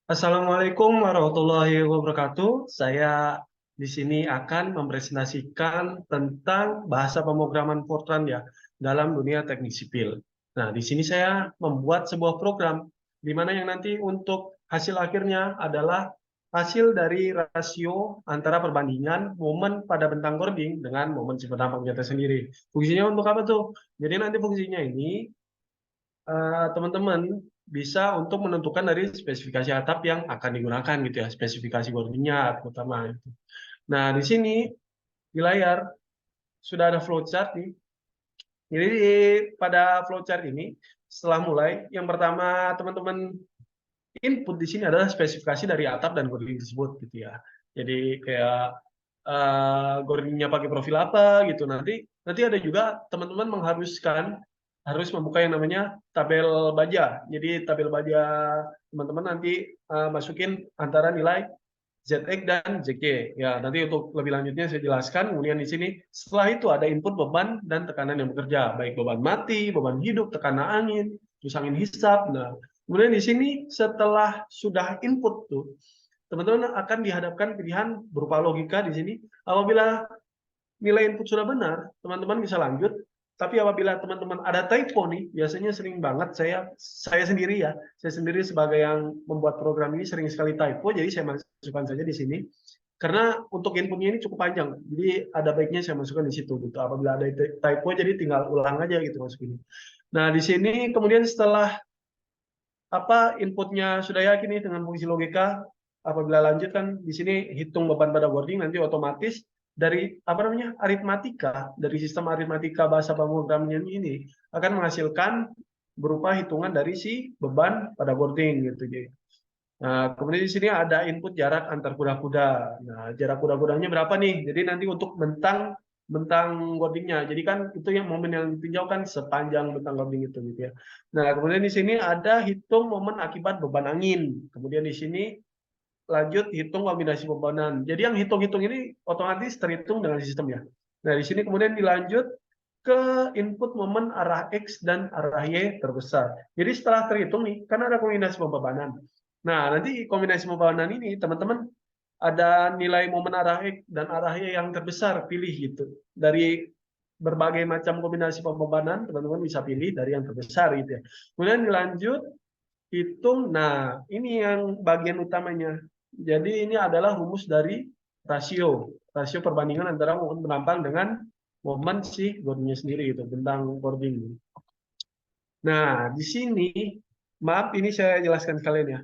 Assalamualaikum warahmatullahi wabarakatuh. Saya di sini akan mempresentasikan tentang bahasa pemrograman Fortran ya dalam dunia teknik sipil. Nah, di sini saya membuat sebuah program di mana yang nanti untuk hasil akhirnya adalah hasil dari rasio antara perbandingan momen pada bentang boarding dengan momen si pendampang jatuh sendiri. Fungsinya untuk apa tuh? Jadi nanti fungsinya ini teman-teman bisa untuk menentukan dari spesifikasi atap yang akan digunakan gitu ya, spesifikasi boardingnya terutama itu. Nah, di sini di layar sudah ada flowchart nih. Jadi pada flowchart ini setelah mulai, yang pertama teman-teman input di sini adalah spesifikasi dari atap dan boarding tersebut gitu ya. Jadi kayak boardingnya pakai profil apa gitu. Nanti nanti ada juga teman-teman mengharuskan harus membuka yang namanya tabel baja. Jadi tabel baja teman-teman nanti masukin antara nilai ZX dan ZK. Ya, nanti untuk lebih lanjutnya saya jelaskan. Kemudian di sini setelah itu ada input beban dan tekanan yang bekerja, baik beban mati, beban hidup, tekanan angin, terus angin hisap. Nah, kemudian di sini setelah sudah input tuh, teman-teman akan dihadapkan pilihan berupa logika di sini. Apabila nilai input sudah benar, teman-teman bisa lanjut. Tapi apabila teman-teman ada typo nih, biasanya sering banget saya sendiri ya, saya sendiri sebagai yang membuat program ini sering sekali typo, jadi saya masukkan saja di sini. Karena untuk inputnya ini cukup panjang, jadi ada baiknya saya masukkan di situ gitu. Apabila ada typo, jadi tinggal ulang aja gitu masukin. Nah di sini kemudian setelah inputnya sudah yakin nih dengan fungsi logika, apabila lanjut kan di sini hitung beban pada boarding, nanti otomatis dari aritmatika, dari sistem aritmatika bahasa pemrograman ini akan menghasilkan berupa hitungan dari si beban pada boarding gitu. Nah, kemudian di sini ada input jarak antar kuda-kuda. Nah, jarak kuda-kudanya berapa nih? Jadi nanti untuk bentang bentang boardingnya. Jadi kan itu yang momen yang ditinjau kan sepanjang bentang boarding itu gitu ya. Nah, kemudian di sini ada hitung momen akibat beban angin. Kemudian di sini lanjut hitung kombinasi bebanan. Jadi yang hitung-hitung ini otomatis terhitung dengan sistem ya. Nah, di sini kemudian dilanjut ke input momen arah X dan arah Y terbesar. Jadi setelah terhitung nih, kan ada kombinasi pembebanan. Nah, nanti kombinasi pembebanan ini teman-teman ada nilai momen arah X dan arah Y yang terbesar, pilih gitu. Dari berbagai macam kombinasi pembebanan, teman-teman bisa pilih dari yang terbesar gitu ya. Kemudian dilanjut hitung. Nah, ini yang bagian utamanya. Jadi ini adalah rumus dari rasio perbandingan antara momen penampang dengan momen si boardingnya sendiri gitu, bentang boarding. Nah, di sini maaf ini saya jelaskan sekalian ya.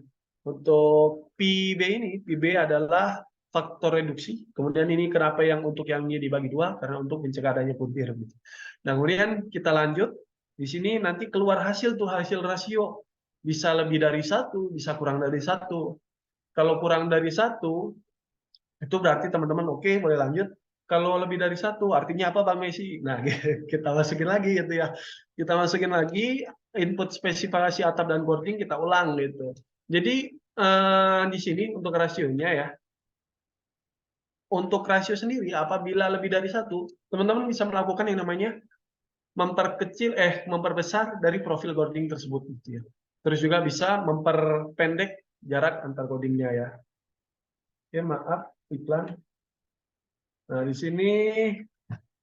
Untuk PB adalah faktor reduksi. Kemudian ini kenapa yang untuk yang ini dibagi dua, karena untuk mencegah adanya puntir gitu. Nah, kemudian kita lanjut. Di sini nanti keluar hasil tuh, hasil rasio. Bisa lebih dari satu, bisa kurang dari satu. Kalau kurang dari satu, itu berarti teman-teman oke, boleh lanjut. Kalau lebih dari satu, artinya apa Bang Messi? Nah, kita masukin lagi gitu ya. Kita masukin lagi input spesifikasi atap dan boarding, kita ulang gitu. Jadi di sini untuk rasionya ya, untuk rasio sendiri apabila lebih dari satu, teman-teman bisa melakukan yang namanya memperbesar dari profil boarding tersebut gitu ya. Terus juga bisa memperpendek jarak antar codingnya ya. Ya maaf, iklan. Nah di sini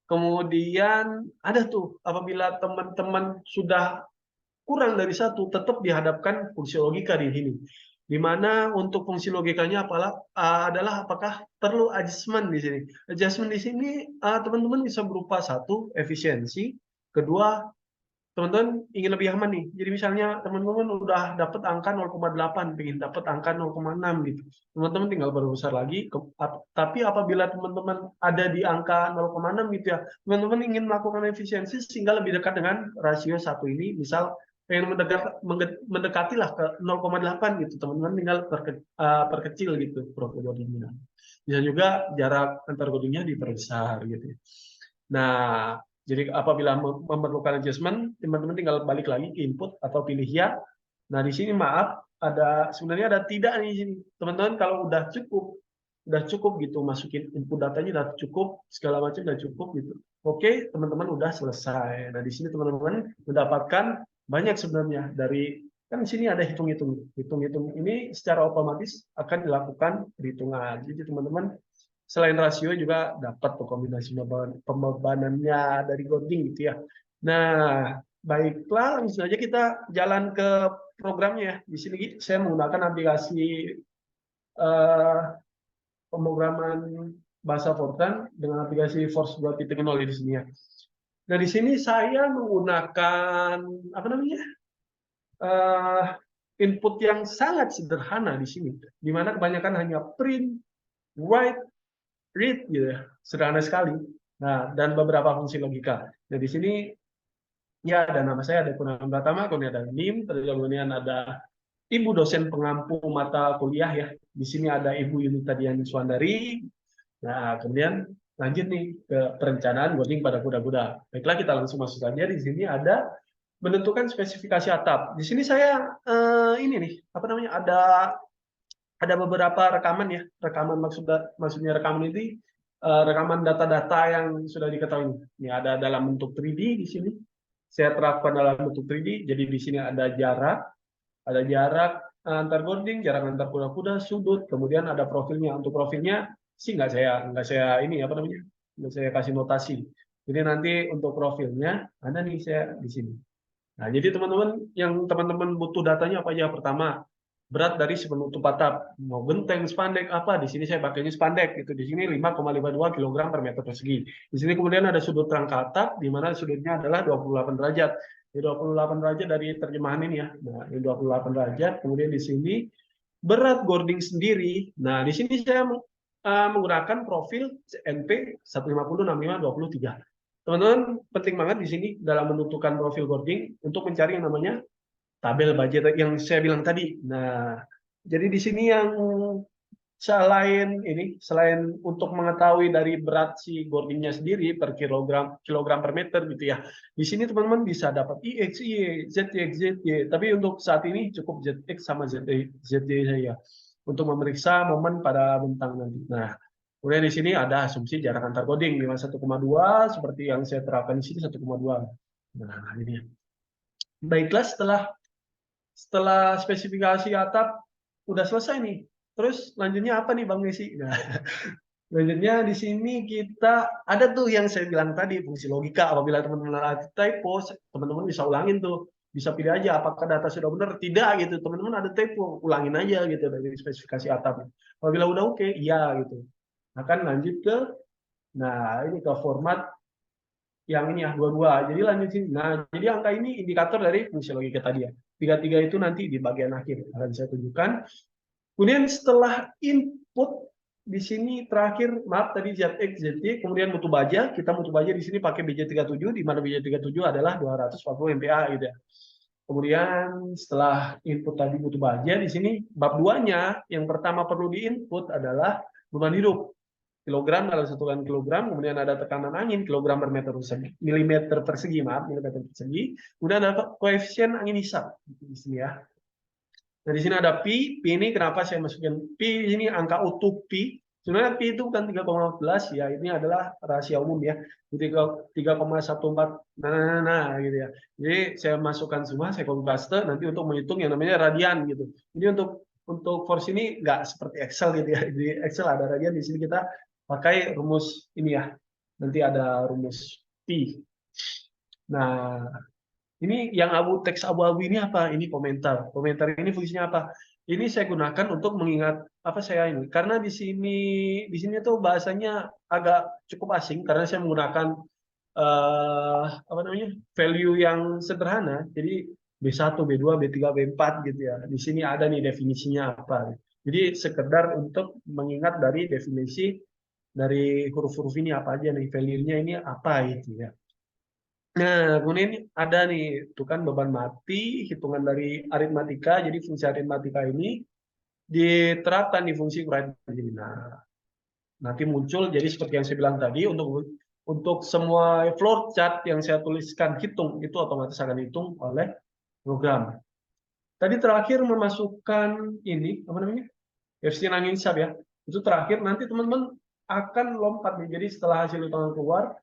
kemudian ada tuh apabila teman-teman sudah kurang dari satu, tetap dihadapkan fungsi logika di sini. Di mana untuk fungsi logikanya adalah apakah perlu adjustment di sini. Adjustment di sini teman-teman bisa berupa satu efisiensi, kedua teman-teman ingin lebih aman nih. Jadi misalnya teman-teman udah dapat angka 0,8, ingin dapat angka 0,6 gitu. Teman-teman tinggal berbesar lagi. Tapi apabila teman-teman ada di angka 0,6 gitu ya, teman-teman ingin melakukan efisiensi sehingga lebih dekat dengan rasio satu ini, misal pengen mendekatilah ke 0,8 gitu, teman-teman tinggal perkecil gitu profil bodinya. Bisa juga jarak antar bodinya diperbesar gitu. Nah, jadi apabila memerlukan adjustment, teman-teman tinggal balik lagi ke input atau pilih ya. Nah, di sini maaf, sebenarnya ada tidak nih di sini. Teman-teman kalau udah cukup gitu, masukin input datanya udah cukup, segala macam udah cukup gitu. Oke, teman-teman udah selesai. Nah, di sini teman-teman mendapatkan banyak sebenarnya dari Kan di sini ada hitung-hitung. Hitung-hitung ini secara otomatis akan dilakukan perhitungan. Jadi teman-teman selain rasio juga dapat tuh kombinasi pembebanannya dari Gording gitu ya. Nah, baiklah, langsung saja kita jalan ke programnya ya. Di sini saya menggunakan aplikasi eh, pemrograman bahasa Fortran dengan aplikasi Force 2.0 di sini ya. Nah, di sini saya menggunakan apa namanya? eh, Input yang sangat sederhana di sini, di mana kebanyakan hanya print, write, read gitu ya, sederhana sekali. Nah, dan beberapa fungsi logika. Nah, di sini ya ada nama saya, ada Kurniawan Pratama, kemudian ada NIM, kemudian ada Ibu dosen pengampu mata kuliah ya. Di sini ada Ibu Yunita Diani Suandari. Nah, kemudian lanjut nih ke perencanaan wording pada kuda-kuda. Baiklah, kita langsung masuk saja. Di sini ada menentukan spesifikasi atap. Di sini saya ini nih, apa namanya? Ada beberapa rekaman ya. Rekaman maksudnya rekaman ini rekaman data-data yang sudah diketahui. Ini ada dalam bentuk 3D di sini. Saya terapkan dalam bentuk 3D. Jadi di sini ada jarak antar boarding, jarak antar kuda-kuda, sudut, kemudian ada profilnya. Untuk profilnya sih nggak saya ini apa namanya, nggak saya kasih notasi. Jadi nanti untuk profilnya ada nih saya di sini. Nah, jadi teman-teman butuh datanya apa aja? Pertama, berat dari si penutup atap. Mau genteng, spandek apa? Di sini saya pakainya spandek. Itu di sini 5,52 kg per meter persegi. Di sini kemudian ada sudut rangka atap, di mana sudutnya adalah 28 derajat. Di 28 derajat dari terjemahan ini ya. Nah, ini 28 derajat. Kemudian di sini berat boarding sendiri. Nah, di sini saya menggunakan profil NP 1506523. Teman-teman, penting banget di sini dalam menentukan profil boarding untuk mencari yang namanya tabel budget yang saya bilang tadi. Nah, jadi di sini yang selain untuk mengetahui dari berat si boardingnya sendiri per kilogram per meter gitu ya. Di sini teman-teman bisa dapat IX, Y, ZX, ZY. Tapi untuk saat ini cukup ZX sama ZY saja untuk memeriksa momen pada bentang nanti. Nah, kemudian di sini ada asumsi jarak antar coding 1,2 seperti yang saya terapkan di sini 1,2. Nah, ini. Baiklah, setelah spesifikasi atap udah selesai nih. Terus lanjutnya apa nih Bang Messi? Nah, lanjutnya di sini kita ada tuh yang saya bilang tadi, fungsi logika. Apabila teman-teman ada typo, teman-teman bisa ulangin tuh. Bisa pilih aja apakah data sudah benar, tidak gitu. Teman-teman ada typo, ulangin aja gitu dari spesifikasi atap. Apabila udah oke, iya gitu. Akan lanjut ke, nah ini ke format yang ini ya, 22. Jadi lanjutin. Nah, jadi angka ini indikator dari fungsi logika tadi ya. 33 itu nanti di bagian akhir akan saya tunjukkan. Kemudian setelah input di sini terakhir, maaf tadi ZX, ZY, kemudian mutu baja, kita mutu baja di sini pakai BJ37, di mana BJ37 adalah 240 MPa gitu ya. Kemudian setelah input tadi mutu baja, di sini bab 2-nya, yang pertama perlu diinput adalah beban hidup. Kilogram dalam satuan kilogram, kemudian ada tekanan angin kilogram per meter persegi, milimeter persegi, kemudian ada koefisien angin hisap di sini ya. Nah, di sini ada pi ini kenapa saya masukin pi ini angka utuh pi. Sebenarnya pi itu bukan 3,14 ya, ini adalah rahasia umum ya. Jadi 3,14 gitu ya. Jadi saya masukkan semua, saya copy paste nanti untuk menghitung yang namanya radian gitu. Jadi untuk force ini nggak seperti Excel gitu ya. Di Excel ada radian, di sini kita pakai rumus ini ya. Nanti ada rumus pi. Nah, ini yang teks abu-abu ini apa? Ini komentar. Komentar ini fungsinya apa? Ini saya gunakan untuk mengingat apa saya ini. Karena di sini tuh bahasanya agak cukup asing karena saya menggunakan apa namanya? Value yang sederhana. Jadi B1, B2, B3, B4 gitu ya. Di sini ada nih definisinya apa. Jadi sekedar untuk mengingat dari definisi dari huruf-huruf ini apa aja nih, value-nya ini apa gitu ya. Nah, kemudian ada nih, itu kan beban mati, hitungan dari aritmatika. Jadi fungsi aritmatika ini diterapkan di fungsi kurang. Nah, nanti muncul, jadi seperti yang saya bilang tadi, untuk semua flow chart yang saya tuliskan hitung, itu otomatis akan hitung oleh program. Tadi terakhir memasukkan ini, apa namanya? Koefisien angin hisap ya. Itu terakhir, nanti teman-teman akan lompat nih. Jadi setelah hasil hitungan keluar,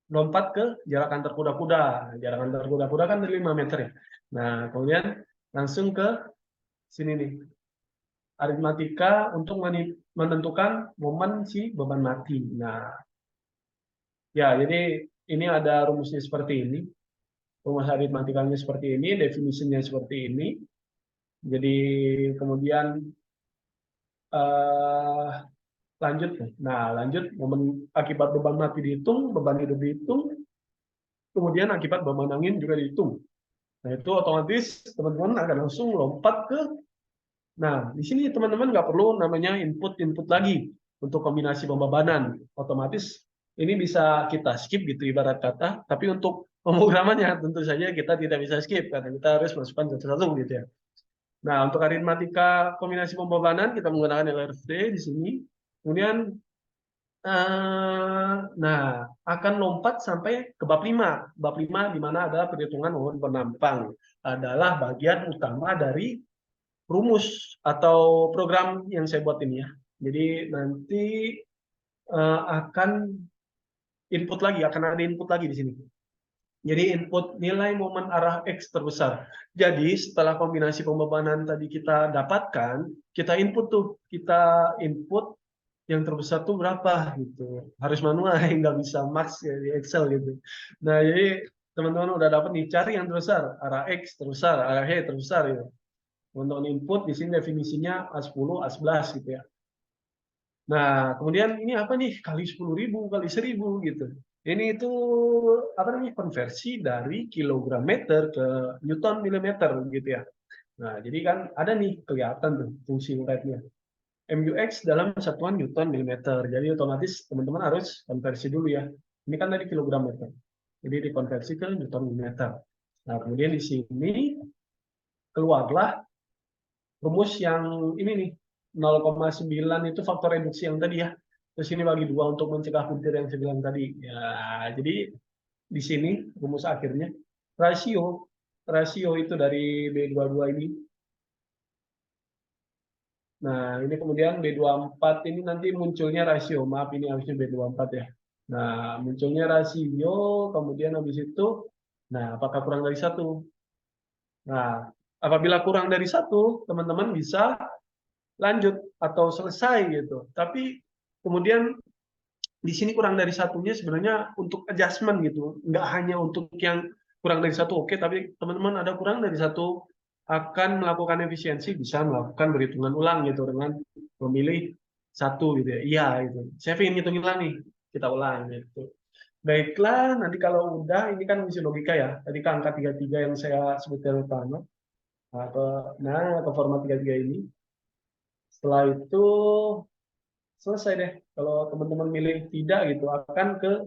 lompat ke jarak antar kuda-kuda. Jarak antar kuda-kuda kan dari 5 meter ya. Nah, kemudian Langsung ke sini nih. Aritmatika untuk menentukan momen si beban mati. Nah, ya jadi ini ada rumusnya seperti ini. Rumus aritmatikanya seperti ini, definisinya seperti ini. Jadi kemudian eh, lanjut. Nah, lanjut momen akibat beban mati dihitung, beban hidup dihitung, kemudian akibat beban angin juga dihitung. Nah, itu otomatis teman-teman akan langsung lompat ke. Nah, di sini teman-teman nggak perlu namanya input lagi untuk kombinasi pembebanan. Otomatis ini bisa kita skip gitu ibarat kata, tapi untuk pemrogramannya tentu saja kita tidak bisa skip karena kita harus masukkan satu-satu gitu ya. Nah, untuk aritmatika kombinasi pembebanan kita menggunakan LRT di sini. Kemudian nah, akan lompat sampai ke bab 5. Bab 5 di mana ada perhitungan momen penampang adalah bagian utama dari rumus atau program yang saya buat ini ya. Jadi nanti akan akan ada input lagi di sini. Jadi input nilai momen arah X terbesar. Jadi setelah kombinasi pembebanan tadi kita dapatkan, kita input yang terbesar tuh berapa gitu. Harus manual, nggak bisa max ya, di Excel gitu. Nah jadi teman-teman udah dapat nih, cari yang terbesar, arah X terbesar, arah Y terbesar gitu. Untuk input di sini definisinya A10, A11 gitu ya. Nah, kemudian ini apa nih? Kali 10.000, kali 1.000 gitu. Ini itu apa namanya? Konversi dari kilogram meter ke newton milimeter gitu ya. Nah, jadi kan ada nih kelihatan tuh fungsi unitnya. MUX dalam satuan newton milimeter. Jadi otomatis teman-teman harus konversi dulu ya. Ini kan tadi kilogram meter. Jadi dikonversi ke newton milimeter. Nah, kemudian di sini keluarlah rumus yang ini nih, 0,9 itu faktor reduksi yang tadi ya. Terus ini bagi 2 untuk mencegah puntir yang saya bilang tadi. Ya, jadi di sini rumus akhirnya rasio itu dari B22 ini. Nah, ini kemudian B24 ini nanti munculnya rasio. Maaf, ini harusnya B24 ya. Nah, munculnya rasio, kemudian habis itu, nah, apakah kurang dari 1? Nah, apabila kurang dari 1, teman-teman bisa lanjut atau selesai gitu. Tapi kemudian di sini kurang dari satunya sebenarnya untuk adjustment gitu, nggak hanya untuk yang kurang dari 1 oke, tapi teman-teman ada kurang dari 1 akan melakukan efisiensi, bisa melakukan perhitungan ulang gitu dengan memilih 1 gitu ya. Iya gitu. Saya ingin hitung ulang nih, kita ulang gitu. Baiklah, nanti kalau udah ini kan misi logika ya. Tadi kan angka 33 yang saya sebutkan pertama. Atau format 33 ini. Setelah itu selesai deh. Kalau teman-teman milih tidak gitu, akan ke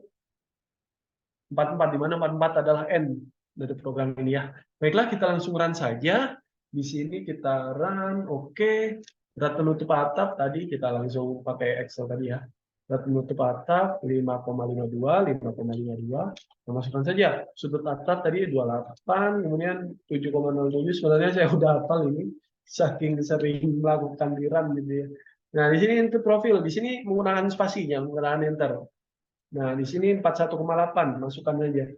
44, di mana 44 adalah N dari program ini ya. Baiklah, kita langsung run saja. Di sini kita run, oke. Berat penutup atap tadi kita langsung pakai Excel tadi ya. Berat penutup atap 5,52, 5,52. Kita masukkan saja. Sudut atap tadi 28, kemudian 7,07. Sebenarnya saya udah hafal ini, saking sering melakukan di run gitu ya. Nah, di sini untuk profil, di sini menggunakan spasinya, menggunakan enter. Nah, di sini 41,8, masukkan saja.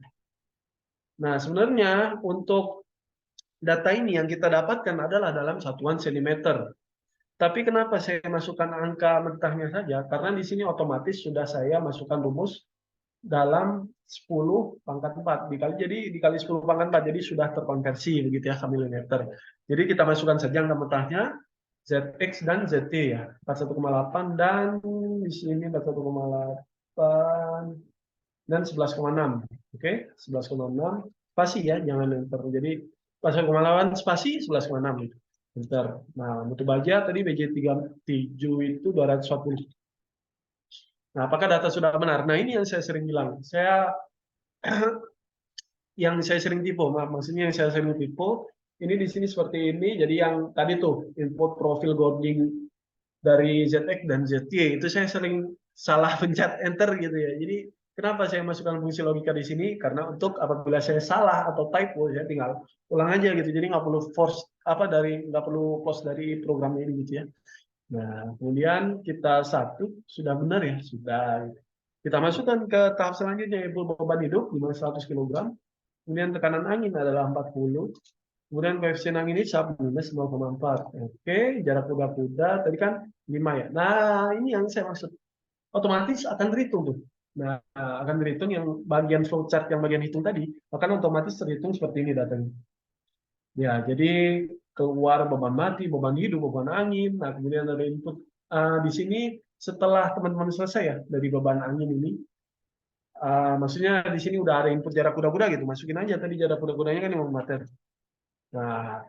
Nah, sebenarnya untuk data ini yang kita dapatkan adalah dalam satuan sentimeter. Tapi kenapa saya masukkan angka mentahnya saja? Karena di sini otomatis sudah saya masukkan rumus dalam 10 pangkat 4. Jadi dikali 10 pangkat 4, jadi sudah terkonversi begitu ya ke milimeter. Jadi kita masukkan saja angka mentahnya, ZX dan ZT ya. 41,8 dan di sini 41,8 dan 11,6. Oke, 11,6 spasi ya, jangan enter. Jadi 11,8 spasi 11,6 gitu. Enter. Nah, mutu baja tadi BJ37 itu 240. Nah, apakah data sudah benar? Nah, ini yang saya sering bilang. Yang saya sering tipe, maksudnya yang saya sering tipe, ini di sini seperti ini. Jadi yang tadi tuh input profil Golding dari ZX dan ZY itu saya sering salah pencet enter gitu ya. Jadi kenapa saya masukkan fungsi logika di sini? Karena untuk apabila saya salah atau typo, saya tinggal ulang aja gitu. Jadi nggak perlu nggak perlu close dari programnya ini gitu ya. Nah, kemudian kita sudah benar ya, sudah. Kita masukkan ke tahap selanjutnya yaitu beban hidup 100 kg. Kemudian tekanan angin adalah 40. Kemudian koefisien angin hisap minus 0,4. Oke, jarak kuda-kuda tadi kan 5 ya. Nah, ini yang saya maksud. Otomatis akan terhitung tuh. Nah, akan terhitung yang bagian flowchart yang bagian hitung tadi, akan otomatis terhitung seperti ini datanya. Ya, jadi keluar beban mati, beban hidup, beban angin. Nah, kemudian ada input di sini setelah teman-teman selesai ya dari beban angin ini. Maksudnya di sini udah ada input jarak kuda-kuda gitu. Masukin aja tadi jarak kuda-kudanya kan 5 meter. Nah,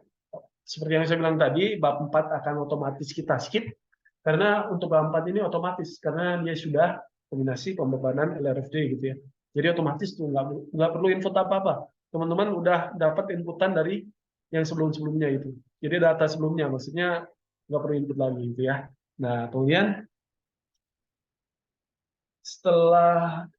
seperti yang saya bilang tadi, bab 4 akan otomatis kita skip karena untuk bab 4 ini otomatis karena dia sudah kombinasi pembebanan LRFD gitu ya. Jadi otomatis tuh nggak perlu input apa-apa. Teman-teman udah dapat inputan dari yang sebelum-sebelumnya itu. Jadi data sebelumnya, maksudnya nggak perlu input lagi gitu ya. Nah, kemudian setelah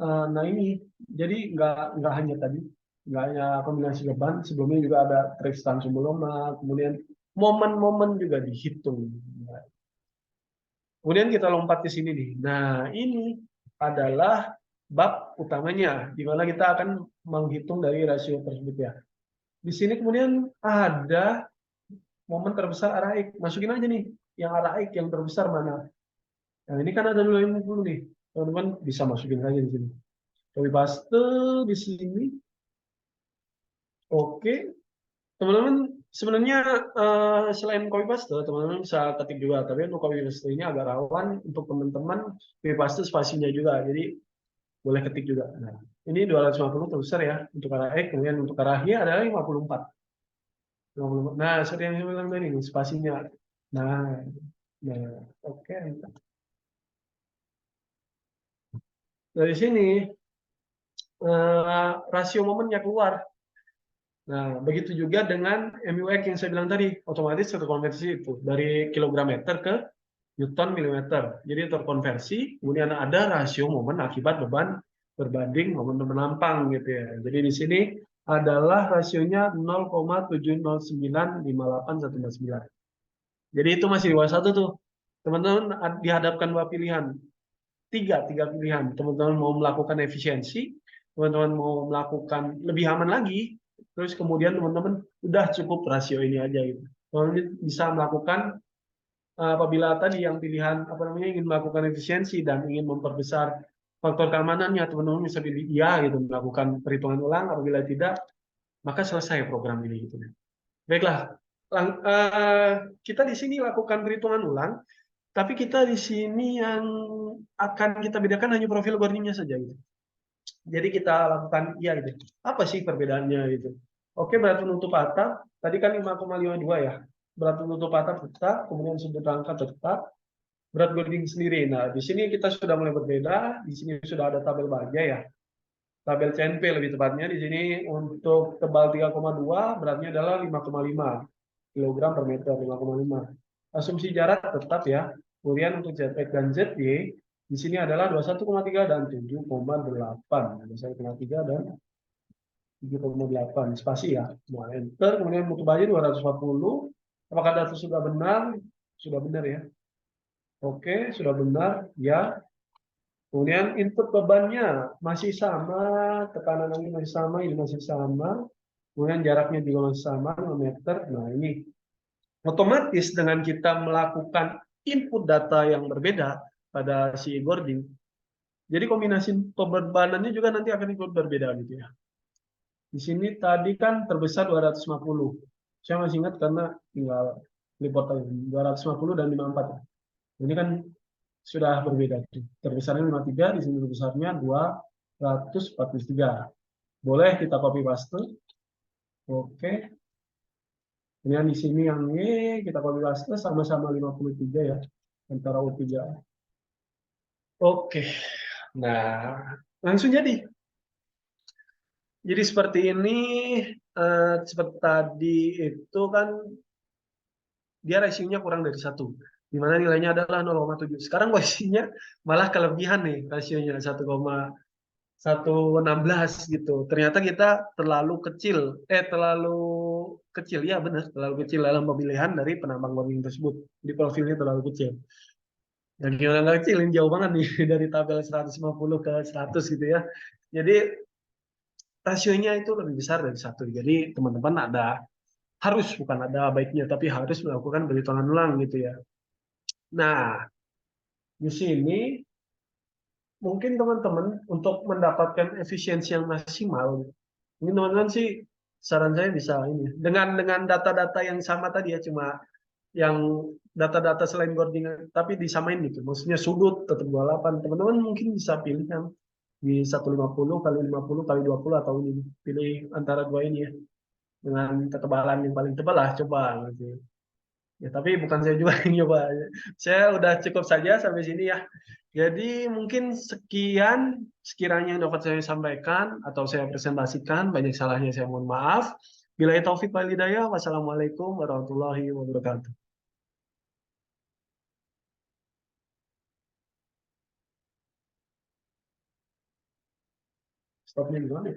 nah ini, jadi nggak hanya tadi, nggak hanya kombinasi beban, sebelumnya juga ada Tristan Sumuloma, kemudian momen-momen juga dihitung. Kemudian kita lompat ke sini nih. Nah, ini adalah bab utamanya, di mana kita akan menghitung dari rasio tersebut ya. Di sini kemudian ada momen terbesar arah X. Masukin aja nih, yang arah X yang terbesar mana. Nah, ini kan ada 250 nih. Teman-teman bisa masukin aja di sini. Copy paste di sini. Oke, teman-teman sebenarnya selain copy paste, teman-teman bisa ketik juga. Tapi untuk copy paste ini agak rawan untuk teman-teman copy paste spasinya juga. Jadi boleh ketik juga. Nah, ini 250 terbesar ya untuk arah X, kemudian untuk arah Y adalah 54. 54. Nah, seperti yang saya bilang tadi, spasinya. Nah, nah, oke. Dari sini rasio momennya keluar. Nah, begitu juga dengan MUX yang saya bilang tadi, otomatis terkonversi itu dari kilogram meter ke Newton milimeter. Jadi terkonversi, kemudian ada rasio momen akibat beban berbanding momen menampang gitu ya. Jadi di sini adalah rasionya 0,7095819. Jadi itu masih di bawah satu tuh. Teman-teman dihadapkan dua pilihan. Tiga pilihan. Teman-teman mau melakukan efisiensi, teman-teman mau melakukan lebih aman lagi, terus kemudian teman-teman udah cukup rasio ini aja gitu. Teman-teman bisa melakukan apabila tadi yang pilihan apa namanya ingin melakukan efisiensi dan ingin memperbesar faktor keamanannya, teman-teman bisa pilih iya gitu melakukan perhitungan ulang. Apabila tidak, maka selesai program ini gitu. Baiklah, kita di sini lakukan perhitungan ulang, tapi kita di sini yang akan kita bedakan hanya profil boardingnya saja gitu. Jadi kita lakukan iya gitu. Apa sih perbedaannya gitu? Oke, berat penutup atap tadi kan 5,52 ya. Berat penutup atap tetap, kemudian sudut rangka tetap, berat boarding sendiri. Nah, di sini kita sudah mulai berbeda. Di sini sudah ada tabel baja ya. Tabel CNP lebih tepatnya di sini untuk tebal 3,2 beratnya adalah 5,5 kg per meter 5,5. Asumsi jarak tetap ya. Kemudian untuk ZX dan ZY di sini adalah 21,3 dan 7,8. 21,3 dan 7,8 spasi ya. Semua enter. Kemudian mutu baja 240. Apakah data sudah benar? Sudah benar ya. Oke, sudah benar ya. Kemudian input bebannya masih sama, tekanan angin masih sama, ini masih sama. Kemudian jaraknya juga masih sama, 5 meter. Nah ini otomatis dengan kita melakukan input data yang berbeda pada si Gordon, jadi kombinasi pembebanannya juga nanti akan ikut berbeda gitu ya. Di sini tadi kan terbesar 250. Saya masih ingat karena tinggal report aja 250 dan 54. Ini kan sudah berbeda. Terbesarnya 53, di sini terbesarnya 243. Boleh kita copy paste. Oke. Kemudian di sini yang Y kita copy paste sama-sama 53 ya. Antara U3. Oke. Nah, langsung jadi. Jadi seperti ini, seperti tadi itu kan dia rasionya kurang dari 1. Di mana nilainya adalah 0,7. Sekarang posisinya malah kelebihan nih rasionya 1,116 gitu. Ternyata kita terlalu kecil. Ya benar, terlalu kecil dalam pemilihan dari penambang boarding tersebut. Di profilnya terlalu kecil. Dan gimana nggak kecil, ini jauh banget nih dari tabel 150 ke 100 gitu ya. Jadi rasionya itu lebih besar dari satu. Jadi teman-teman harus, bukan ada baiknya, tapi harus melakukan perhitungan ulang gitu ya. Nah, di sini mungkin teman-teman untuk mendapatkan efisiensi yang maksimal, ini teman-teman sih saran saya bisa ini dengan data-data yang sama tadi ya, cuma yang data-data selain boarding tapi disamain gitu. Maksudnya sudut tetap 28. Teman-teman mungkin bisa pilih yang di 150 kali 50 kali 20 atau ini pilih antara dua ini ya. Dengan ketebalan yang paling tebal lah coba gitu. Ya, tapi bukan saya juga yang nyoba. Saya udah cukup saja sampai sini ya. Jadi mungkin sekian sekiranya yang dapat saya sampaikan atau saya presentasikan. Banyak salahnya saya mohon maaf. Bila taufik wal hidayah. Wassalamualaikum warahmatullahi wabarakatuh. Stopnya di mana?